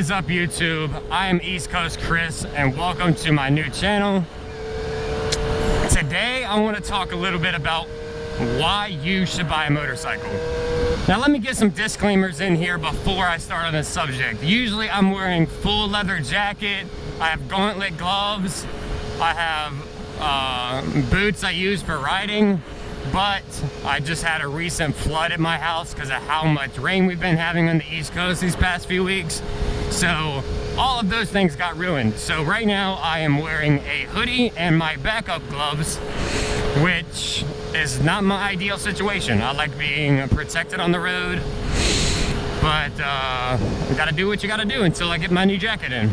is up, YouTube? I am East Coast Chris, and welcome to my new channel. Today, I want to talk a little bit about why you should buy a motorcycle. Now, let me get some disclaimers in here before I start on this subject. Usually, I'm wearing full leather jacket. I have gauntlet gloves. I have boots I use for riding. But I just had a recent flood at my house because of how much rain we've been having on the East Coast these past few weeks. So all of those things got ruined. So right now I am wearing a hoodie and my backup gloves, which is not my ideal situation. I like being protected on the road, but you gotta do what you gotta do until I get my new jacket in.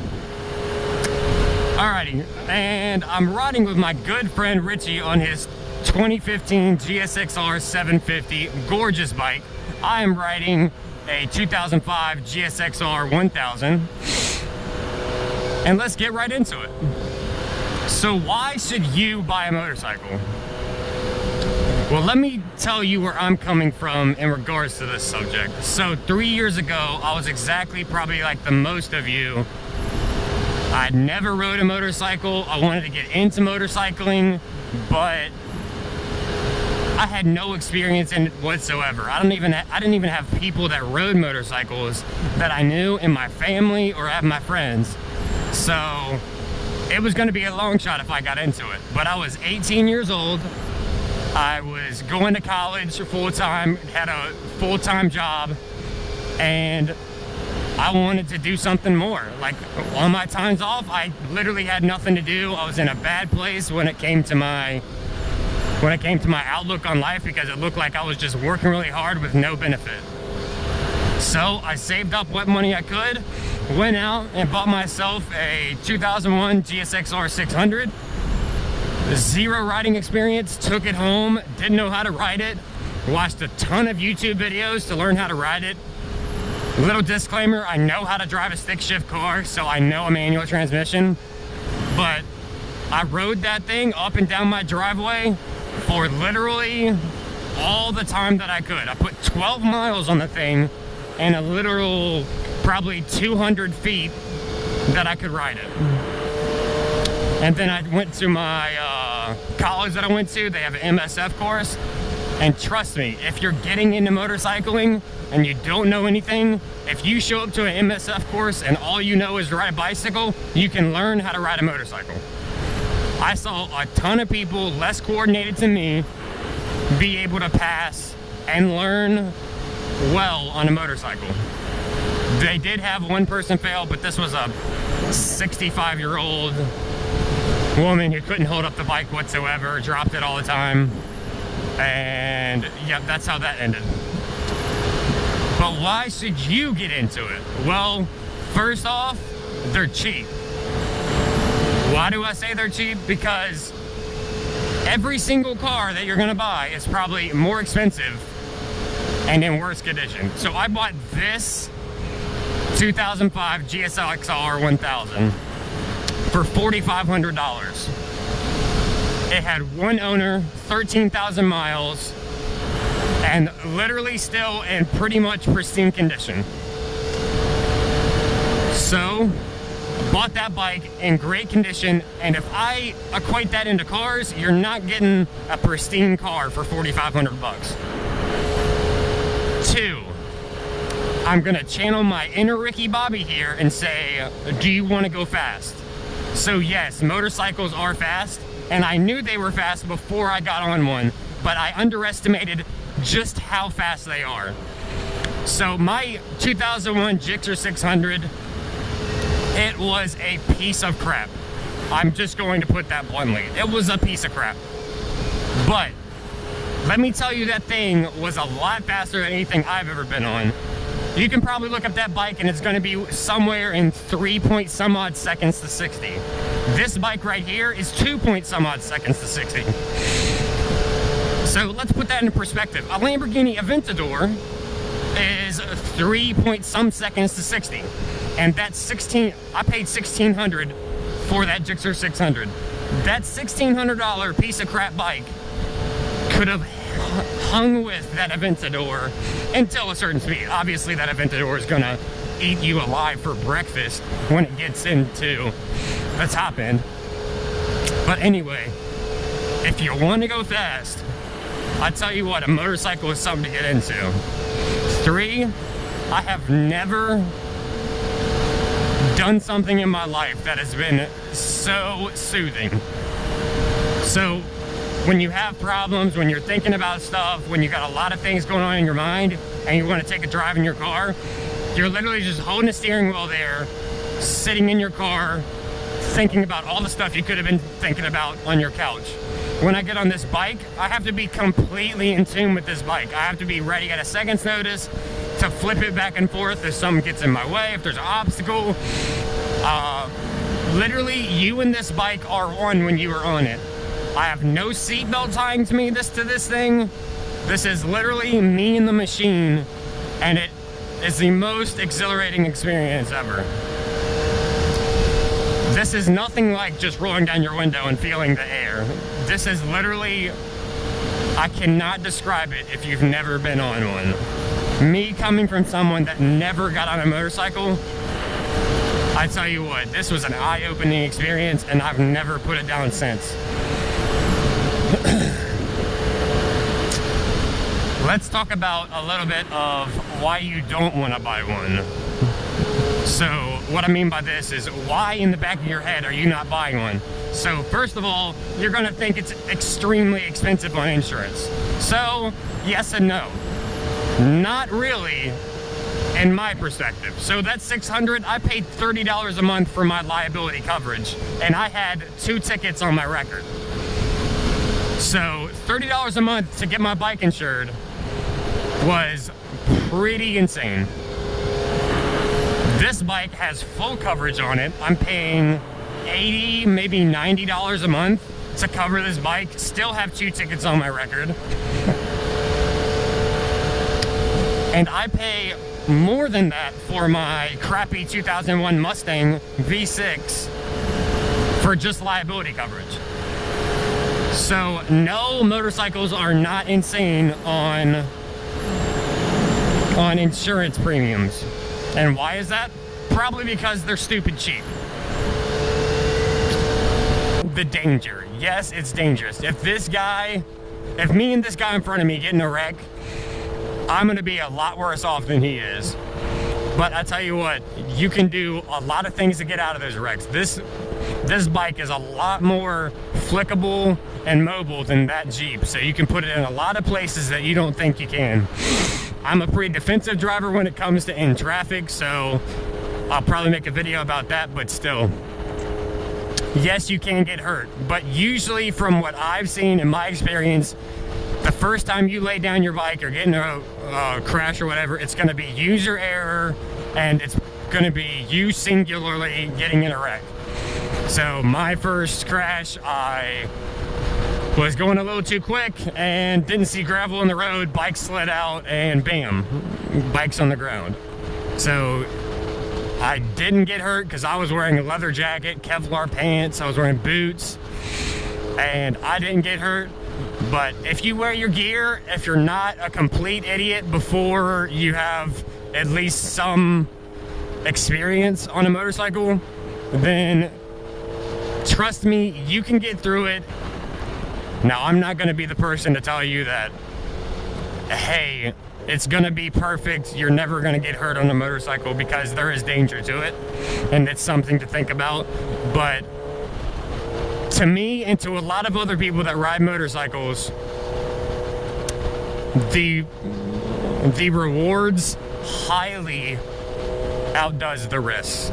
Alrighty, and I'm riding with my good friend Richie on his 2015 GSX-R 750, gorgeous bike. I am riding a 2005 GSX-R 1000, and let's get right into it. So why should you buy a motorcycle? Well, let me tell you where I'm coming from in regards to this subject. So 3 years ago, I was exactly probably like the most of you. I'd never rode a motorcycle. I wanted to get into motorcycling, but I had no experience in it whatsoever. I didn't even have people that rode motorcycles that I knew in my family or at my friends. So it was going to be a long shot if I got into it. But I was 18 years old. I was going to college full-time, had a full-time job, and I wanted to do something more. Like, on my times off, I literally had nothing to do. I was in a bad place when it came to my outlook on life, because it looked like I was just working really hard with no benefit. So I saved up what money I could, went out and bought myself a 2001 GSX-R 600. Zero riding experience, took it home, didn't know how to ride it, watched a ton of YouTube videos to learn how to ride it. Little disclaimer, I know how to drive a stick shift car, so I know a manual transmission, but I rode that thing up and down my driveway for literally all the time that I could. I put 12 miles on the thing and a literal probably 200 feet that I could ride it. And then I went to my college that I went to. They have an MSF course. And trust me, if you're getting into motorcycling and you don't know anything, if you show up to an MSF course and all you know is to ride a bicycle, you can learn how to ride a motorcycle. I saw a ton of people less coordinated than me be able to pass and learn well on a motorcycle. They did have one person fail, but this was a 65-year-old woman who couldn't hold up the bike whatsoever, dropped it all the time, and yep, that's how that ended. But why should you get into it? Well, first off, they're cheap. Why do I say they're cheap? Because every single car that you're gonna buy is probably more expensive and in worse condition. So I bought this 2005 GSX-R 1000 for $4,500. It had one owner, 13,000 miles, and literally still in pretty much pristine condition. So bought that bike in great condition, and if I equate that into cars, you're not getting a pristine car for $4,500. Two, I'm gonna channel my inner Ricky Bobby here and say, do you want to go fast? So yes, motorcycles are fast, and I knew they were fast before I got on one, but I underestimated just how fast they are. So my 2001 GSX-R 600, it was a piece of crap. I'm just going to put that bluntly. It was a piece of crap. But let me tell you, that thing was a lot faster than anything I've ever been on. You can probably look up that bike and it's going to be somewhere in 3-point-some-odd seconds to 60. This bike right here is 2-point-some-odd seconds to 60. So let's put that into perspective. A Lamborghini Aventador is 3-point-some seconds to 60. And that's I paid $1,600 for that GSX-R 600. That $1,600 piece of crap bike could have hung with that Aventador until a certain speed. Obviously that Aventador is gonna eat you alive for breakfast when it gets into the top end. But anyway, if you want to go fast, I tell you what, a motorcycle is something to get into. 3, I have never done something in my life that has been so soothing. So when you have problems, when you're thinking about stuff, when you got a lot of things going on in your mind and you want to take a drive in your car, you're literally just holding the steering wheel there, sitting in your car, thinking about all the stuff you could have been thinking about on your couch. When I get on this bike, I have to be completely in tune with this bike. I have to be ready at a second's notice to flip it back and forth if something gets in my way, if there's an obstacle. Literally, you and this bike are one when you are on it. I have no seatbelt tying to me to this thing. This is literally me and the machine, and it is the most exhilarating experience ever. This is nothing like just rolling down your window and feeling the air. This is literally, I cannot describe it if you've never been on one. Me coming from someone that never got on a motorcycle, I tell you what, this was an eye-opening experience, and I've never put it down since. Let's talk about a little bit of why you don't want to buy one. So what I mean by this is, why in the back of your head are you not buying one? So first of all, you're gonna think it's extremely expensive on insurance. So yes and no. Not really, in my perspective. So that's $600, I paid $30 a month for my liability coverage, and I had 2 tickets on my record. So $30 a month to get my bike insured was pretty insane. This bike has full coverage on it. I'm paying $80, maybe $90 a month to cover this bike. Still have 2 tickets on my record. And I pay more than that for my crappy 2001 Mustang V6 for just liability coverage. So no, motorcycles are not insane on insurance premiums. And why is that? Probably because they're stupid cheap. The danger. Yes, it's dangerous. If me and this guy in front of me get in a wreck, I'm gonna be a lot worse off than he is. But I tell you what, you can do a lot of things to get out of those wrecks. This bike is a lot more flickable and mobile than that Jeep, so you can put it in a lot of places that you don't think you can. I'm a pretty defensive driver when it comes to in traffic, so I'll probably make a video about that, but still. Yes, you can get hurt, but usually from what I've seen in my experience, the first time you lay down your bike or get in a crash or whatever, it's gonna be user error, and it's gonna be you singularly getting in a wreck. So my first crash, I was going a little too quick and didn't see gravel on the road, bike slid out, and bam, bike's on the ground. So I didn't get hurt because I was wearing a leather jacket, Kevlar pants, I was wearing boots, and I didn't get hurt. But if you wear your gear, if you're not a complete idiot before you have at least some experience on a motorcycle, then trust me, you can get through it. Now, I'm not going to be the person to tell you that, hey, it's going to be perfect, you're never going to get hurt on a motorcycle, because there is danger to it, and it's something to think about. But to me, and to a lot of other people that ride motorcycles, the rewards highly outdoes the risks.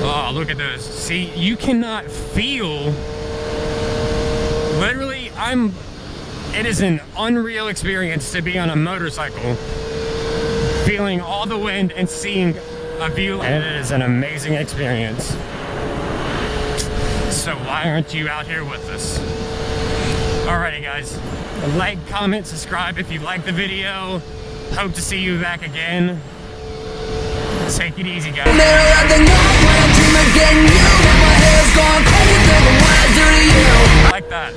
Oh, look at this. See, you cannot feel, literally, it is an unreal experience to be on a motorcycle, feeling all the wind and seeing a view, and it is an amazing experience. So why aren't you out here with us? Alrighty guys, like, comment, subscribe if you like the video. Hope to see you back again. Take it easy, guys. Like that.